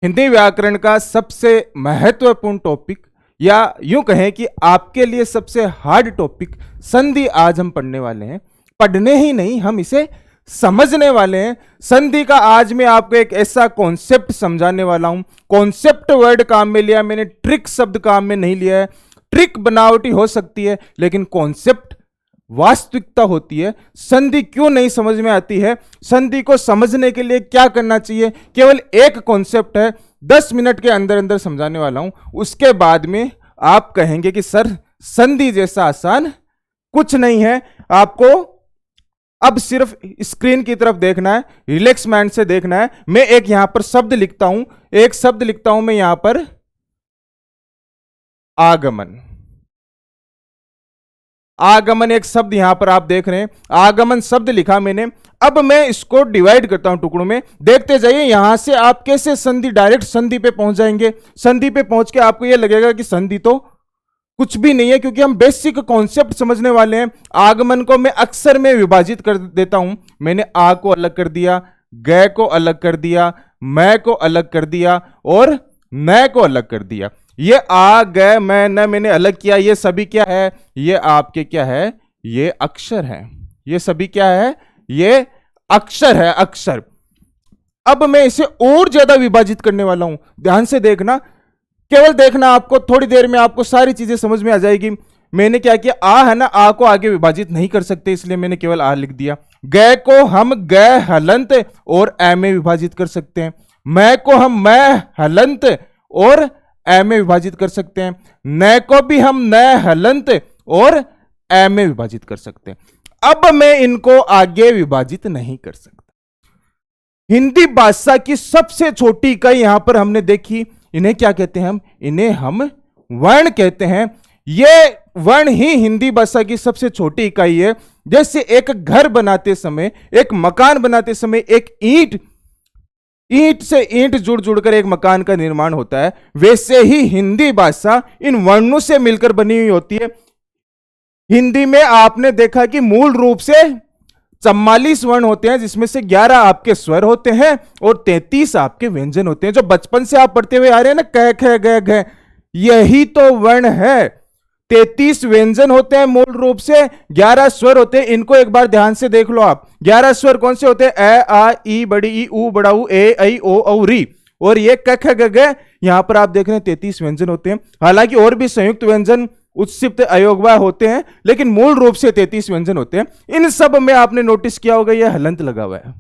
हिंदी व्याकरण का सबसे महत्वपूर्ण टॉपिक या यूं कहें कि आपके लिए सबसे हार्ड टॉपिक संधि आज हम पढ़ने वाले हैं। पढ़ने ही नहीं, हम इसे समझने वाले हैं। संधि का आज मैं आपको एक ऐसा कॉन्सेप्ट समझाने वाला हूं। कॉन्सेप्ट वर्ड काम में लिया मैंने, ट्रिक शब्द काम में नहीं लिया है। ट्रिक बनावटी हो सकती है लेकिन कॉन्सेप्ट वास्तविकता होती है। संधि क्यों नहीं समझ में आती है, संधि को समझने के लिए क्या करना चाहिए, केवल एक कॉन्सेप्ट है, 10 मिनट के अंदर अंदर समझाने वाला हूं। उसके बाद में आप कहेंगे कि सर संधि जैसा आसान कुछ नहीं है। आपको अब सिर्फ स्क्रीन की तरफ देखना है, रिलैक्स माइंड से देखना है। मैं एक यहां पर शब्द लिखता हूं, एक शब्द लिखता हूं मैं यहां पर, आगमन। आगमन एक शब्द यहां पर आप देख रहे हैं, आगमन शब्द लिखा मैंने। अब मैं इसको डिवाइड करता हूं टुकड़ों में, देखते जाइए यहां से आप कैसे संधि, डायरेक्ट संधि पे पहुंच जाएंगे। संधि पे पहुंच के आपको यह लगेगा कि संधि तो कुछ भी नहीं है, क्योंकि हम बेसिक कॉन्सेप्ट समझने वाले हैं। आगमन को मैं अक्षर में विभाजित कर देता हूं। मैंने आ को अलग कर दिया, ग को अलग कर दिया, मैं को अलग कर दिया और न को अलग कर दिया। ये आ ग मैं न मैंने अलग किया। ये सभी क्या है, ये आपके क्या है, ये अक्षर है। ये सभी क्या है, ये अक्षर है, अक्षर। अब मैं इसे और ज्यादा विभाजित करने वाला हूं, ध्यान से देखना, केवल देखना, आपको थोड़ी देर में आपको सारी चीजें समझ में आ जाएगी। मैंने क्या किया, आ है ना, आ को आगे विभाजित नहीं कर सकते इसलिए मैंने केवल आ लिख दिया। ग को हम ग हलंत और ए में विभाजित कर सकते हैं। मैं को हम मैं हलंत और ए में विभाजित कर सकते हैं। न को भी हम न हलंत और ए में विभाजित कर सकते हैं। अब मैं इनको आगे विभाजित नहीं कर सकता। हिंदी भाषा की सबसे छोटी इकाई यहां पर हमने देखी, इन्हें क्या कहते हैं, इन्हें हम वर्ण कहते हैं। ये वर्ण ही हिंदी भाषा की सबसे छोटी इकाई है। जैसे एक घर बनाते समय, एक मकान बनाते समय, एक ईंट से ईंट जुड़ जुड़कर एक मकान का निर्माण होता है, वैसे ही हिंदी भाषा इन वर्णों से मिलकर बनी हुई होती है। हिंदी में आपने देखा कि मूल रूप से 44 वर्ण होते हैं, जिसमें से 11 आपके स्वर होते हैं और 33 आपके व्यंजन होते हैं। जो बचपन से आप पढ़ते हुए आ रहे हैं ना, क ख ग घ, यही तो वर्ण है। 33 व्यंजन होते हैं मूल रूप से, 11 स्वर होते हैं। इनको एक बार ध्यान से देख लो आप। 11 स्वर कौन से होते हैं, ए आ ई बड़ी ई ऊ बड़ा ऊ ए ऐ ओ औ री। और ये क ख ग घ, यहां पर आप देख रहे हैं 33 व्यंजन होते हैं। हालांकि और भी संयुक्त व्यंजन, उत्सिप्त, अयोगवा होते हैं, लेकिन मूल रूप से 33 व्यंजन होते हैं। इन सब में आपने नोटिस किया होगा यह हलंत लगा हुआ है।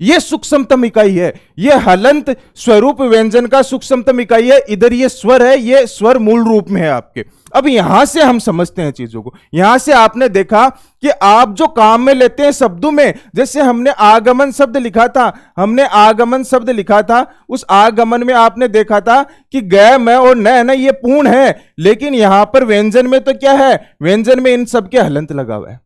यह सूक्ष्मतम इकाई है। यह हलंत स्वरूप व्यंजन का सूक्ष्मतम इकाई है। इधर ये स्वर है, ये स्वर मूल रूप में है आपके। अब यहां से हम समझते हैं चीजों को। यहां से आपने देखा कि आप जो काम में लेते हैं शब्दों में, जैसे हमने आगमन शब्द लिखा था, हमने आगमन शब्द लिखा था, उस आगमन में आपने देखा था कि ग मैं और न ये पूर्ण है, लेकिन यहां पर व्यंजन में तो क्या है, व्यंजन में इन सबके हलंत लगा हुआ है।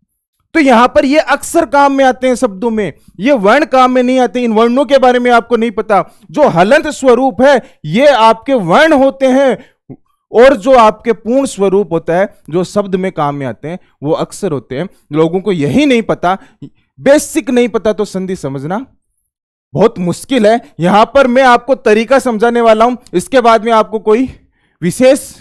तो यहां पर ये अक्सर काम में आते हैं शब्दों में, ये वर्ण काम में नहीं आते। इन वर्णों के बारे में आपको नहीं पता। जो हलंत स्वरूप है ये आपके वर्ण होते हैं, और जो आपके पूर्ण स्वरूप होता है, जो शब्द में काम में आते हैं, वो अक्सर होते हैं। लोगों को यही नहीं पता, बेसिक नहीं पता, तो संधि समझना बहुत मुश्किल है। यहां पर मैं आपको तरीका समझाने वाला हूं, इसके बाद में आपको कोई विशेष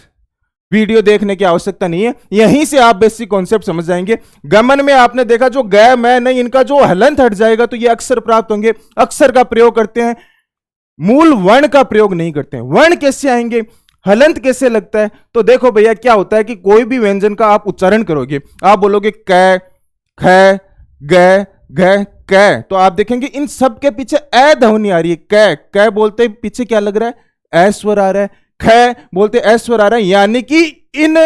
वीडियो देखने की आवश्यकता नहीं है। यहीं से आप बेसिक कॉन्सेप्ट समझ जाएंगे। गमन में आपने देखा जो ग मैं नहीं, इनका जो हलंत हट जाएगा तो ये अक्षर प्राप्त होंगे। अक्षर का प्रयोग करते हैं, मूल वर्ण का प्रयोग नहीं करते हैं। वर्ण कैसे आएंगे, हलंत कैसे लगता है, तो देखो भैया क्या होता है कि कोई भी व्यंजन का आप उच्चारण करोगे, आप बोलोगे क ख ग घ क, तो आप देखेंगे इन सब के पीछे ए ध्वनि आ रही है। क बोलते पीछे क्या लग रहा है, ए स्वर आ रहा है। ख बोलते ए स्वर आ रहा है। यानी कि इन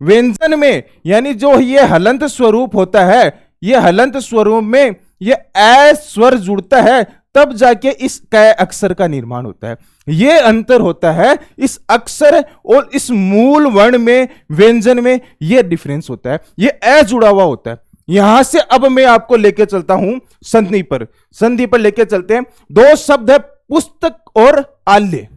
व्यंजन में, यानी जो ये हलंत स्वरूप होता है, ये हलंत स्वरूप में ये ए स्वर जुड़ता है, तब जाके इस क अक्षर का निर्माण होता है। ये अंतर होता है इस अक्षर और इस मूल वर्ण में, व्यंजन में, ये डिफरेंस होता है। ये ए जुड़ा हुआ होता है। यहां से अब मैं आपको लेके चलता हूं संधि पर। संधि पर लेके चलते हैं। दो शब्द है, पुस्तक और आल्य।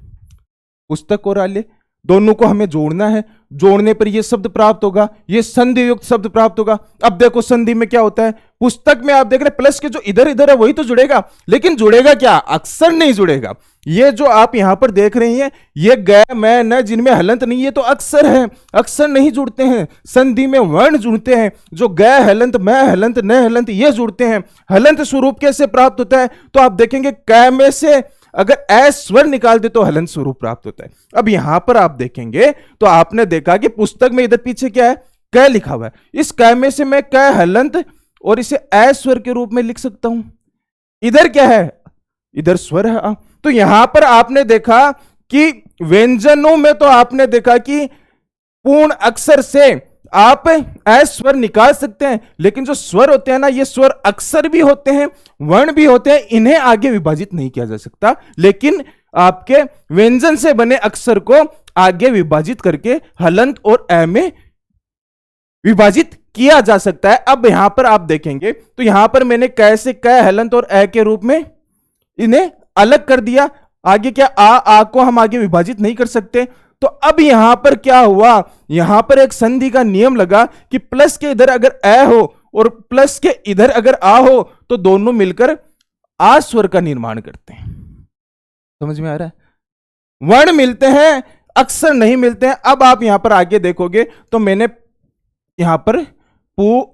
पुस्तक और आल्य। दोनों को हमें जोड़ना है, जोड़ने पर ये शब्द प्राप्त होगा, ये संधि युक्त शब्द प्राप्त होगा। अब देखो संधि में क्या होता है, पुस्तक में आप देख रहे प्लस के जो इधर इधर है वही तो जुड़ेगा, लेकिन जुड़ेगा क्या, अक्षर नहीं जुड़ेगा। ये जो आप यहां पर देख रहे हैं ये ग मैं न जिनमें हलंत नहीं, ये तो अक्षर है, अक्षर नहीं जुड़ते हैं। संधि में वर्ण जुड़ते हैं, जो ग हलंत, मैं हलंत, न हलंत ये जुड़ते हैं। हलंत स्वरूप कैसे प्राप्त होता है, तो आप देखेंगे क में से अगर ए स्वर निकाल दे तो हलंत स्वरूप प्राप्त होता है। अब यहां पर आप देखेंगे तो आपने देखा कि पुस्तक में इधर पीछे क्या है, क लिखा हुआ है। इस क में से मैं क हलंत और इसे ए स्वर के रूप में लिख सकता हूं। इधर क्या है, इधर स्वर है। तो यहां पर आपने देखा कि व्यंजनों में तो आपने देखा कि पूर्ण अक्षर से आप ए स्वर निकाल सकते हैं, लेकिन जो स्वर होते हैं ना, ये स्वर अक्षर भी होते हैं, वर्ण भी होते हैं, इन्हें आगे विभाजित नहीं किया जा सकता। लेकिन आपके व्यंजन से बने अक्षर को आगे विभाजित करके हलंत और ए में विभाजित किया जा सकता है। अब यहां पर आप देखेंगे तो यहां पर मैंने क से क हलंत और ए के रूप में इन्हें अलग कर दिया। आगे क्या, आ को हम आगे विभाजित नहीं कर सकते। तो अब यहां पर क्या हुआ, यहां पर एक संधि का नियम लगा कि प्लस के इधर अगर ए हो और प्लस के इधर अगर आ हो तो दोनों मिलकर आ स्वर का निर्माण करते हैं। समझ में आ रहा है, वर्ण मिलते हैं, अक्षर नहीं मिलते हैं। अब आप यहां पर आगे देखोगे तो मैंने यहां पर पू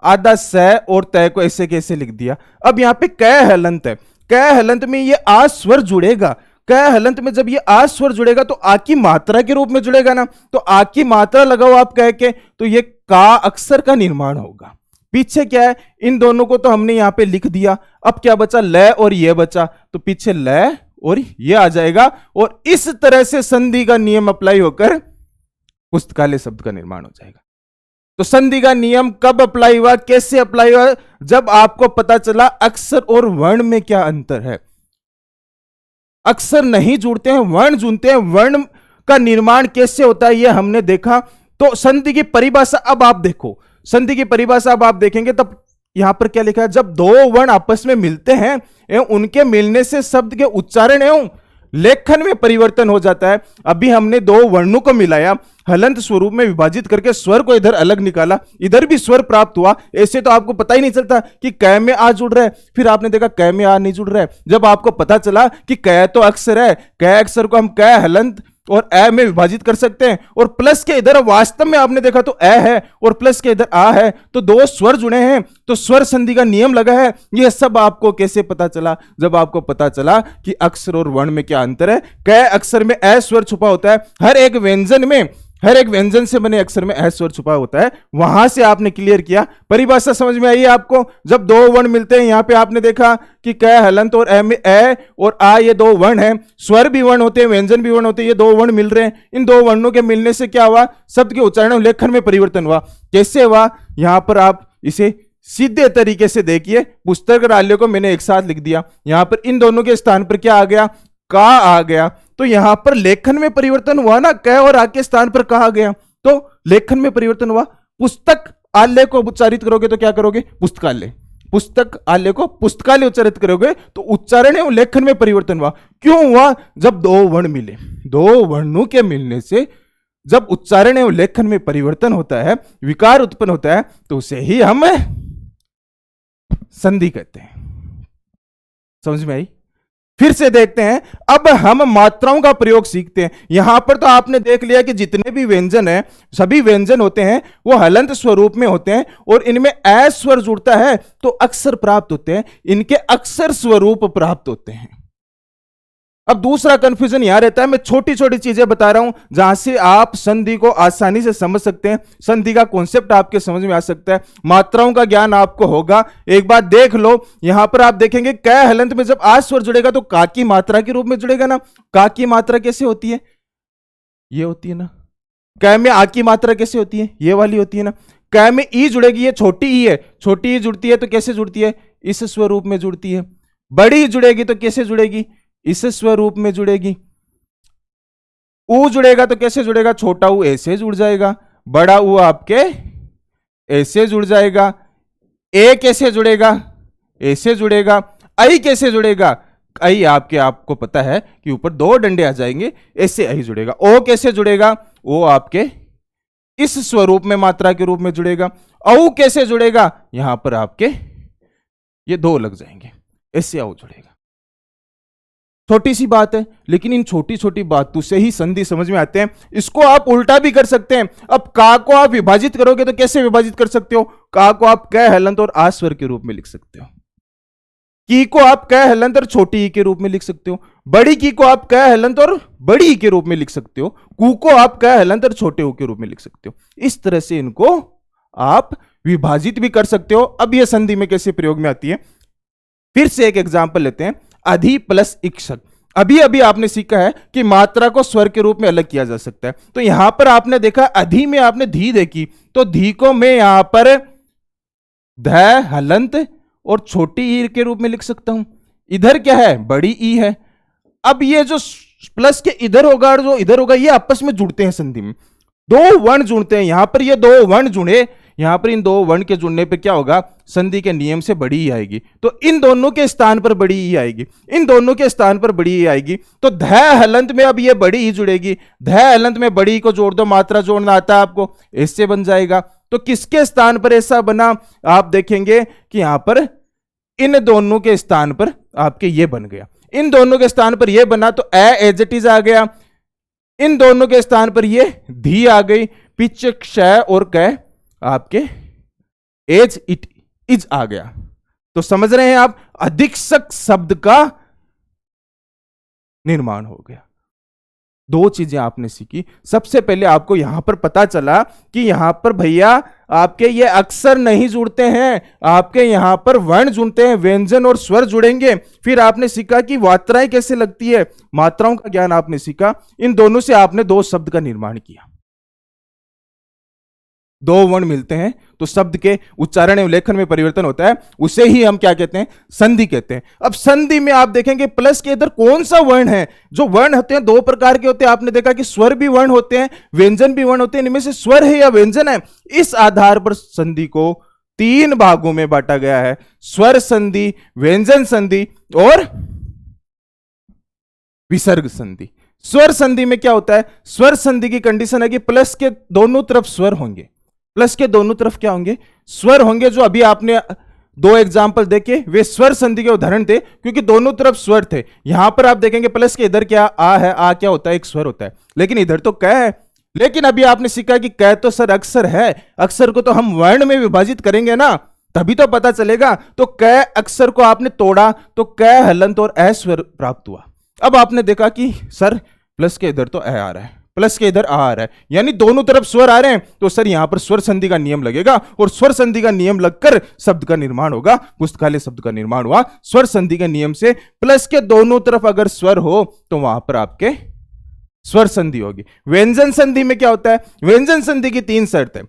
आधा स और तय को ऐसे कैसे लिख दिया। अब यहां पे क हलंत है, क हलंत में ये आ स्वर जुड़ेगा। क हलंत में जब ये आ स्वर जुड़ेगा तो आ की मात्रा के रूप में जुड़ेगा ना, तो आ की मात्रा लगाओ आप कह के, तो ये का अक्षर का निर्माण होगा। पीछे क्या है, इन दोनों को तो हमने यहां पे लिख दिया। अब क्या बचा, ल और ये बचा, तो पीछे ल और ये आ जाएगा। और इस तरह से संधि का नियम अप्लाई होकर पुस्तकालय शब्द का निर्माण हो जाएगा। तो संधि का नियम कब अप्लाई हुआ, कैसे अप्लाई हुआ, जब आपको पता चला अक्षर और वर्ण में क्या अंतर है। अक्षर नहीं जुड़ते हैं, वर्ण जुड़ते हैं। वर्ण का निर्माण कैसे होता है ये हमने देखा। तो संधि की परिभाषा अब आप देखो, संधि की परिभाषा अब आप देखेंगे तब यहां पर क्या लिखा है, जब दो वर्ण आपस में मिलते हैं एवं उनके मिलने से शब्द के उच्चारण एवं लेखन में परिवर्तन हो जाता है। अभी हमने दो वर्णों को मिलाया, हलंत स्वरूप में विभाजित करके स्वर को इधर अलग निकाला, इधर भी स्वर प्राप्त हुआ। ऐसे तो आपको पता ही नहीं चलता कि क में आ जुड़ रहा है, फिर आपने देखा क में आ नहीं जुड़ रहा है। जब आपको पता चला कि क तो अक्षर है, क अक्षर को हम क हलंत और ए में विभाजित कर सकते हैं, और प्लस के इधर वास्तव में आपने देखा तो ए है और प्लस के इधर आ है, तो दो स्वर जुड़े हैं, तो स्वर संधि का नियम लगा है। यह सब आपको कैसे पता चला, जब आपको पता चला कि अक्षर और वर्ण में क्या अंतर है। क अक्षर में ए स्वर छुपा होता है, हर एक व्यंजन में, हर एक व्यंजन से बने अक्षर में ए स्वर छुपा होता है। वहां से आपने क्लियर किया, परिभाषा समझ में आई आपको। जब दो वर्ण मिलते हैं, यहां पे आपने देखा कि क हलंत और ए में ए और आ ये दो वर्ण हैं, स्वर भी वर्ण होते हैं, व्यंजन भी वर्ण होते हैं, ये दो वर्ण मिल रहे हैं। इन दो वर्णों के मिलने से क्या हुआ, शब्द के उच्चारण और लेखन में परिवर्तन हुआ। कैसे हुआ, यहां पर आप इसे सीधे तरीके से देखिए। पुस्तक और आल्य को मैंने एक साथ लिख दिया, यहां पर इन दोनों के स्थान पर क्या आ गया, का आ गया। तो यहां पर लेखन में परिवर्तन हुआ ना, क और आ के स्थान पर कहा गया, तो लेखन में परिवर्तन हुआ। पुस्तक आल्य को उच्चारित करोगे तो क्या करोगे, पुस्तकालय। पुस्तक आल्य को पुस्तकालय उच्चारित करोगे तो उच्चारण एवं लेखन में परिवर्तन हुआ। क्यों हुआ, जब दो वर्ण मिले, दो वर्णों के मिलने से जब उच्चारण एवं लेखन में परिवर्तन होता है, विकार उत्पन्न होता है, तो उसे ही हम संधि कहते हैं। समझ में आई। फिर से देखते हैं, अब हम मात्राओं का प्रयोग सीखते हैं। यहां पर तो आपने देख लिया कि जितने भी व्यंजन हैं, सभी व्यंजन होते हैं वो हलंत स्वरूप में होते हैं, और इनमें ए स्वर जुड़ता है तो अक्षर प्राप्त होते हैं, इनके अक्षर स्वरूप प्राप्त होते हैं। अब दूसरा कंफ्यूजन यहां रहता है, मैं छोटी छोटी चीजें बता रहा हूं जहां से आप संधि को आसानी से समझ सकते हैं, संधि का कॉन्सेप्ट आपके समझ में आ सकता है, मात्राओं का ज्ञान आपको होगा। एक बात देख लो, यहां पर आप देखेंगे क हलंत में जब आ स्वर जुड़ेगा तो का की मात्रा के रूप में जुड़ेगा ना। का की मात्रा कैसे होती है, ये होती है ना। क में आ की मात्रा कैसे होती है, ये वाली होती है ना। क में ई जुड़ेगी, ये छोटी ई है, छोटी ई जुड़ती है तो कैसे जुड़ती है, इस स्वरूप में जुड़ती है। बड़ी जुड़ेगी तो कैसे जुड़ेगी, इस स्वरूप में जुड़ेगी। ऊ जुड़ेगा तो कैसे जुड़ेगा, छोटा ऊ ऐसे जुड़ जाएगा, बड़ा ऊ आपके ऐसे जुड़ जाएगा। ए कैसे जुड़ेगा, ऐसे जुड़ेगा। आई कैसे जुड़ेगा, आई आपको पता है कि ऊपर दो डंडे आ जाएंगे, ऐसे आई जुड़ेगा। ओ कैसे जुड़ेगा? ओ आपके इस स्वरूप में मात्रा के रूप में जुड़ेगा। औ कैसे जुड़ेगा? यहां पर आपके ये दो लग जाएंगे, ऐसे औ जुड़ेगा। छोटी सी बात है, लेकिन इन छोटी छोटी बातों से ही संधि समझ में आते हैं। इसको आप उल्टा भी कर सकते हैं। अब का को आप विभाजित करोगे तो कैसे विभाजित कर सकते हो? का को आप क हलंत और आ स्वर के रूप में लिख सकते हो। की को आप क हलंत और छोटी ई के रूप में लिख सकते हो। बड़ी की को आप क हलंत और बड़ी ई के रूप में लिख सकते हो। कु को आप क हलंत और छोटे ऊ के रूप में लिख सकते हो। इस तरह से इनको आप विभाजित भी कर सकते हो। अब यह संधि में कैसे प्रयोग में आती है, फिर से एक एग्जांपल लेते हैं। अधि प्लस इक्षक। अभी अभी आपने सीखा है कि मात्रा को स्वर के रूप में अलग किया जा सकता है। तो यहां पर आपने देखा अधि में आपने धी देखी, तो धी को मैं यहां पर ध हलंत और छोटी ई के रूप में लिख सकता हूं। इधर क्या है? बड़ी ई है। अब ये जो प्लस के इधर होगा और जो इधर होगा, ये आपस में जुड़ते हैं संधि में, दो वर्ण जुड़ते हैं। यहां पर ये दो वर्ण जुड़े, यहां पर इन दो वर्ण के जुड़ने पे क्या होगा? संधि के नियम से बड़ी ई आएगी। तो इन दोनों के स्थान पर बड़ी ई आएगी, इन दोनों के स्थान पर बड़ी ई आएगी। तो ध हलंत में अब ये बड़ी ई जुड़ेगी। ध हलंत में बड़ी ई को जोड़ दो, मात्रा जोड़ना आता है आपको, इससे बन जाएगा। तो किसके स्थान पर ऐसा बना? आप देखेंगे कि यहां पर इन दोनों के स्थान पर आपके ये बन गया। इन दोनों के स्थान पर ये बना तो एज इट इज आ गया। इन दोनों के स्थान पर ये धी आ गई। पिच क्षय और क आपके एज इट इज आ गया। तो समझ रहे हैं आप, अधिक्षक शब्द का निर्माण हो गया। दो चीजें आपने सीखी। सबसे पहले आपको यहां पर पता चला कि यहां पर भैया आपके ये अक्षर नहीं जुड़ते हैं, आपके यहां पर वर्ण जुड़ते हैं, व्यंजन और स्वर जुड़ेंगे। फिर आपने सीखा कि मात्राएं कैसे लगती है, मात्राओं का ज्ञान आपने सीखा। इन दोनों से आपने दो शब्द का निर्माण किया। दो वर्ण मिलते हैं तो शब्द के उच्चारण एवं लेखन में परिवर्तन होता है, उसे ही हम क्या कहते हैं? संधि कहते हैं। अब संधि में आप देखेंगे प्लस के इधर कौन सा वर्ण है? जो वर्ण होते हैं दो प्रकार के होते हैं। आपने देखा कि स्वर भी वर्ण होते हैं, व्यंजन भी वर्ण होते हैं। इनमें से स्वर है या व्यंजन है, इस आधार पर संधि को तीन भागों में बांटा गया है: स्वर संधि, व्यंजन संधि और विसर्ग संधि। स्वर संधि में क्या होता है? स्वर संधि की कंडीशन है कि प्लस के दोनों तरफ स्वर होंगे। प्लस के दोनों तरफ क्या होंगे? स्वर होंगे। जो अभी आपने दो एग्जाम्पल देखे वे स्वर संधि के उदाहरण थे, क्योंकि दोनों तरफ स्वर थे। यहां पर आप देखेंगे प्लस के इधर क्या आ है, आ क्या होता है? एक स्वर होता है, लेकिन इधर तो क है। लेकिन अभी आपने सीखा कि क तो सर अक्षर है, अक्षर को तो हम वर्ण में विभाजित करेंगे ना, तभी तो पता चलेगा। तो क अक्षर को आपने तोड़ा तो क हलंत और ए स्वर प्राप्त हुआ। अब आपने देखा कि सर प्लस के इधर तो ए आ रहा है, प्लस के इधर आ रहा है, यानी दोनों तरफ स्वर आ रहे हैं, तो सर यहां पर स्वर संधि का नियम लगेगा और स्वर संधि का नियम लगकर शब्द का निर्माण होगा। पुस्तकालय शब्द का निर्माण हुआ स्वर संधि के नियम से। प्लस के दोनों तरफ अगर स्वर हो तो वहां पर आपके स्वर संधि होगी। व्यंजन संधि में क्या होता है? व्यंजन संधि की तीन शर्त है: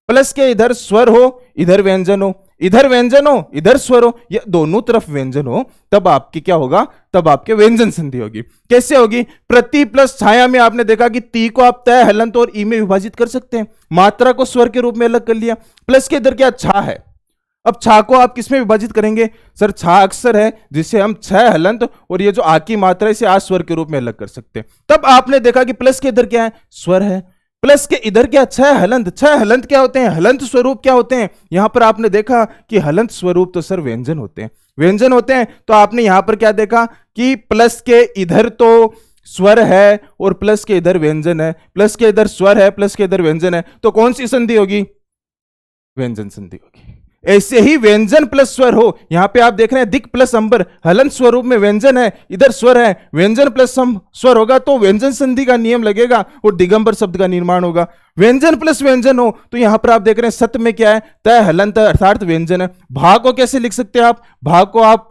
प्लस के इधर स्वर हो, इधर व्यंजन हो, इधर व्यंजन हो, इधर स्वर हो, या दोनों तरफ व्यंजन हो, तब आपकी क्या होगा? तब आपके व्यंजन संधि होगी। कैसे होगी? प्रति प्लस छाया में आपने देखा कि ती को आप तय, हलंत और ई में विभाजित कर सकते हैं। मात्रा को स्वर के रूप में अलग कर लिया। प्लस के इधर क्या? छा है। अब छा को आप किस में विभाजित करेंगे? सर छा अक्षर है जिसे हम छ हलंत और ये जो आ की मात्रा इसे आ स्वर के रूप में अलग कर सकते हैं। तब आपने देखा कि प्लस के इधर क्या है? स्वर है। प्लस के इधर क्या? छह हलंत। छह हलंत क्या होते हैं? हलंत स्वरूप क्या होते हैं? यहां पर आपने देखा कि हलंत स्वरूप तो सर व्यंजन होते हैं, व्यंजन होते हैं। तो आपने यहां पर क्या देखा कि प्लस के इधर तो स्वर है और प्लस के इधर व्यंजन है, प्लस के इधर स्वर है, प्लस के इधर व्यंजन है, तो कौन सी संधि होगी? व्यंजन संधि होगी। ऐसे ही व्यंजन प्लस स्वर हो, यहां पे आप देख रहे हैं दिक प्लस अंबर, हलंत स्वरूप में व्यंजन है, इधर स्वर है, व्यंजन प्लस स्वर होगा तो व्यंजन संधि का नियम लगेगा और दिगंबर शब्द का निर्माण होगा। व्यंजन प्लस व्यंजन हो तो यहां पर आप देख रहे हैं सत में क्या है? तय हलंत अर्थात व्यंजन है। भा को कैसे लिख सकते हैं आप? भा को आप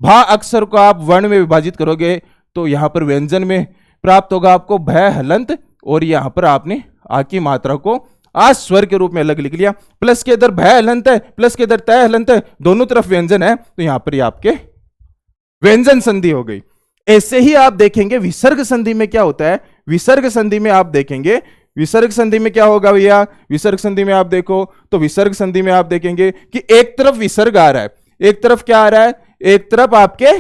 भा अक्षर को आप वर्ण में विभाजित करोगे तो यहां पर व्यंजन में प्राप्त होगा आपको भय हलंत, और यहां पर आपने आ की मात्रा को आज स्वर के रूप में अलग लिख लिया। प्लस के इधर भय हलंत है, प्लस के इधर तय हलंत है, दोनों तरफ व्यंजन है, तो यहां पर ये आपके व्यंजन संधि हो गई। ऐसे ही आप देखेंगे विसर्ग संधि में क्या होता है? विसर्ग संधि में आप देखेंगे, विसर्ग संधि में क्या होगा भैया? विसर्ग संधि में आप देखो तो विसर्ग संधि में आप देखेंगे कि एक तरफ विसर्ग आ रहा है, एक तरफ क्या आ रहा है? एक तरफ आपके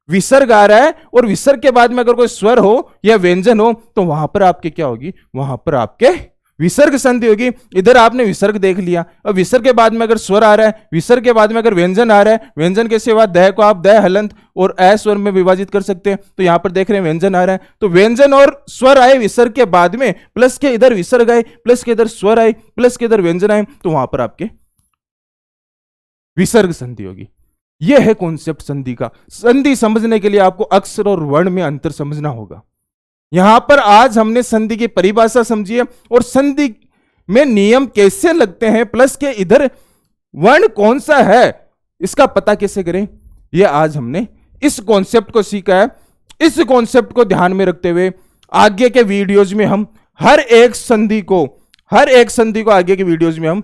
विसर्ग आ रहा है और विसर्ग के बाद में अगर कोई स्वर हो या व्यंजन हो तो वहां पर आपके क्या होगी, वहां पर आपके विसर्ग संधि होगी। इधर आपने विसर्ग देख लिया, अब विसर्ग के बाद में अगर स्वर आ रहा है, विसर्ग के बाद में अगर व्यंजन आ रहा है, व्यंजन के सिवा दय को आप दय हलंत और ए स्वर में विभाजित कर सकते हैं। तो यहां पर देख रहे हैं व्यंजन आ रहा है, तो व्यंजन और स्वर आए विसर्ग के बाद में, प्लस के इधर विसर्ग आए, प्लस के इधर स्वर आए, प्लस के इधर व्यंजन आए, तो वहां पर आपके विसर्ग संधि होगी। यह है कॉन्सेप्ट संधि का। संधि समझने के लिए आपको अक्षर और वर्ण में अंतर समझना होगा। यहां पर आज हमने संधि की परिभाषा समझी है और संधि में नियम कैसे लगते हैं, प्लस के इधर वर्ण कौन सा है इसका पता कैसे करें, यह आज हमने इस कॉन्सेप्ट को सीखा है। इस कॉन्सेप्ट को ध्यान में रखते हुए आगे के वीडियोज में हम हर एक संधि को आगे के वीडियोज में हम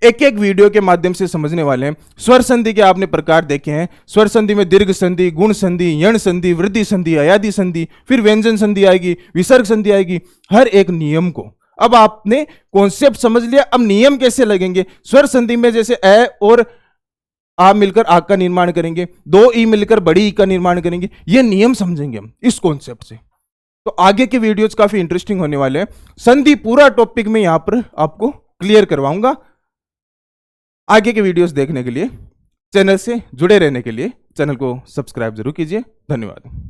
एक एक वीडियो के माध्यम से समझने वाले हैं। स्वर संधि के आपने प्रकार देखे हैं। स्वर संधि में दीर्घ संधि, गुण संधि, यण संधि, वृद्धि संधि, अयादि संधि, फिर व्यंजन संधि आएगी, विसर्ग संधि आएगी। हर एक नियम को अब आपने कॉन्सेप्ट समझ लिया, अब नियम कैसे लगेंगे। स्वर संधि में जैसे ए और आ मिलकर आ का निर्माण करेंगे, दो ई मिलकर बड़ी ई का निर्माण करेंगे, ये नियम समझेंगे हम इस कॉन्सेप्ट से। तो आगे के वीडियोज काफी इंटरेस्टिंग होने वाले हैं। संधि पूरा टॉपिक में यहां पर आपको क्लियर करवाऊंगा। आगे के वीडियोस देखने के लिए, चैनल से जुड़े रहने के लिए चैनल को सब्सक्राइब जरूर कीजिए। धन्यवाद।